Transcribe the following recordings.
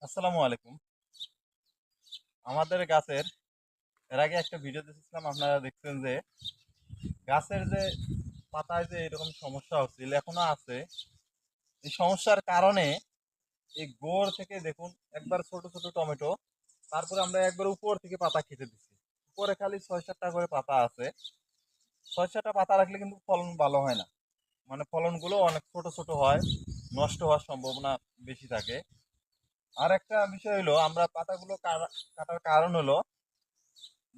আসসালামু আলাইকুম। আমাদের গাছের এর আগে একটা ভিডিও দেখেছিলাম, আপনারা দেখছেন যে গাছের যে পাতায় যে এরকম সমস্যা হচ্ছিল এখনো আছে। এই সমস্যার কারণে এই গোড় থেকে দেখুন একবার ছোট ছোট টমেটো, তারপরে আমরা একবার উপর থেকে পাতা কেটে দিচ্ছি। উপরে খালি ৬-৭টা করে পাতা আছে। ৬-৭টা পাতা রাখলে কিন্তু ফলন ভালো হয় না, মানে ফলনগুলো অনেক ছোট ছোট হয়, নষ্ট হওয়ার সম্ভাবনা বেশি থাকে। আর একটা বিষয় হলো, আমরা পাতাগুলো কাটার কারণ হলো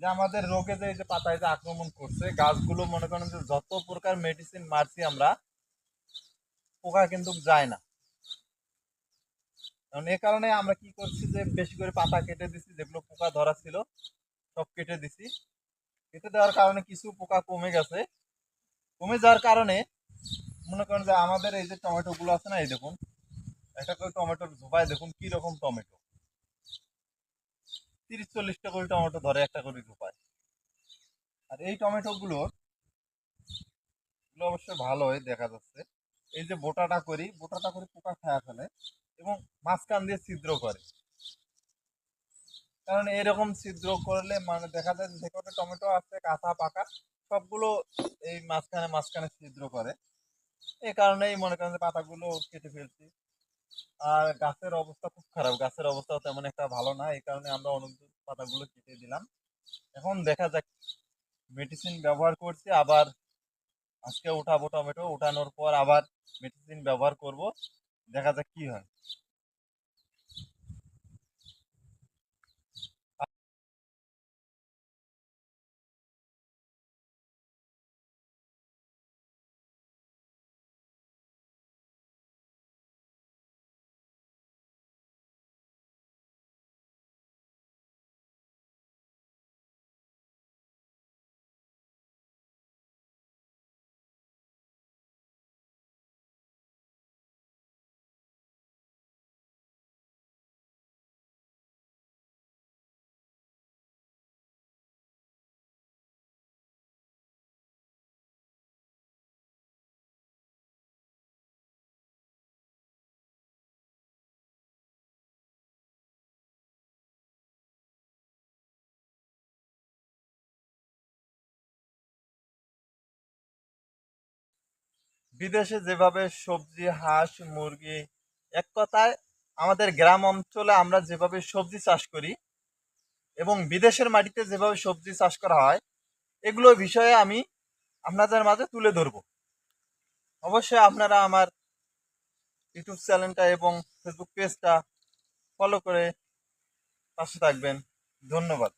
যে আমাদের রোগে যে এই যে পাতায় যে আক্রমণ করছে, গাছগুলো মনে করেন যে যত প্রকার মেডিসিন মারছি আমরা, পোকা কিন্তু যায় না। কারণ এ কারণে আমরা কি করছি যে বেশি করে পাতা কেটে দিছি, যেগুলো পোকা ধরা ছিল সব কেটে দিছি। কেটে দেওয়ার কারণে কিছু পোকা কমে গেছে। কমে যাওয়ার কারণে মনে করেন যে আমাদের এই যে টমেটো গুলো আছে না, এই দেখুন একটা করে টমেটোর ঝোপায় দেখুন কি রকম টমেটো, 30-40টা করে টমেটো ধরে একটা করে ঝোপায়। আর এই টমেটো গুলোর এগুলো অবশ্যই ভালোই দেখা যাচ্ছে। এই যে বোটাটা করি পোকা খায়া ফেলে এবং মাঝখান দিয়ে ছিদ্র করে। কারণ এরকম ছিদ্র করলে মানে দেখা যায় যে কটা টমেটো আছে কাঁচা পাকা সবগুলো এই মাঝখানে মাঝখানে ছিদ্র করে। এই কারণেই মনে করেন যে পাতাগুলো কেটে ফেলছি। আর গাছের অবস্থা খুব খারাপ, গাছের অবস্থা তেমন একটা ভালো না, এই কারণে আমরা অনেক পাতাগুলো কেটে দিলাম। এখন দেখা যাক, মেডিসিন ব্যবহার করছি আবার। আজকে উঠাবো টমেটো, উঠানোর পর আবার মেডিসিন ব্যবহার করব, দেখা যাক কি হয়। বিদেশে যেভাবে সবজি, হাঁস, মুরগি, এক কথায় আমাদের গ্রাম অঞ্চলে আমরা যেভাবে সবজি চাষ করি এবং বিদেশের মাটিতে যেভাবে সবজি চাষ করা হয়, এগুলো বিষয়ে আমি আপনাদের মাঝে তুলে ধরবো। অবশ্যই আপনারা আমার ইউটিউব চ্যানেলটা এবং ফেসবুক পেজটা ফলো করে পাশে থাকবেন। ধন্যবাদ।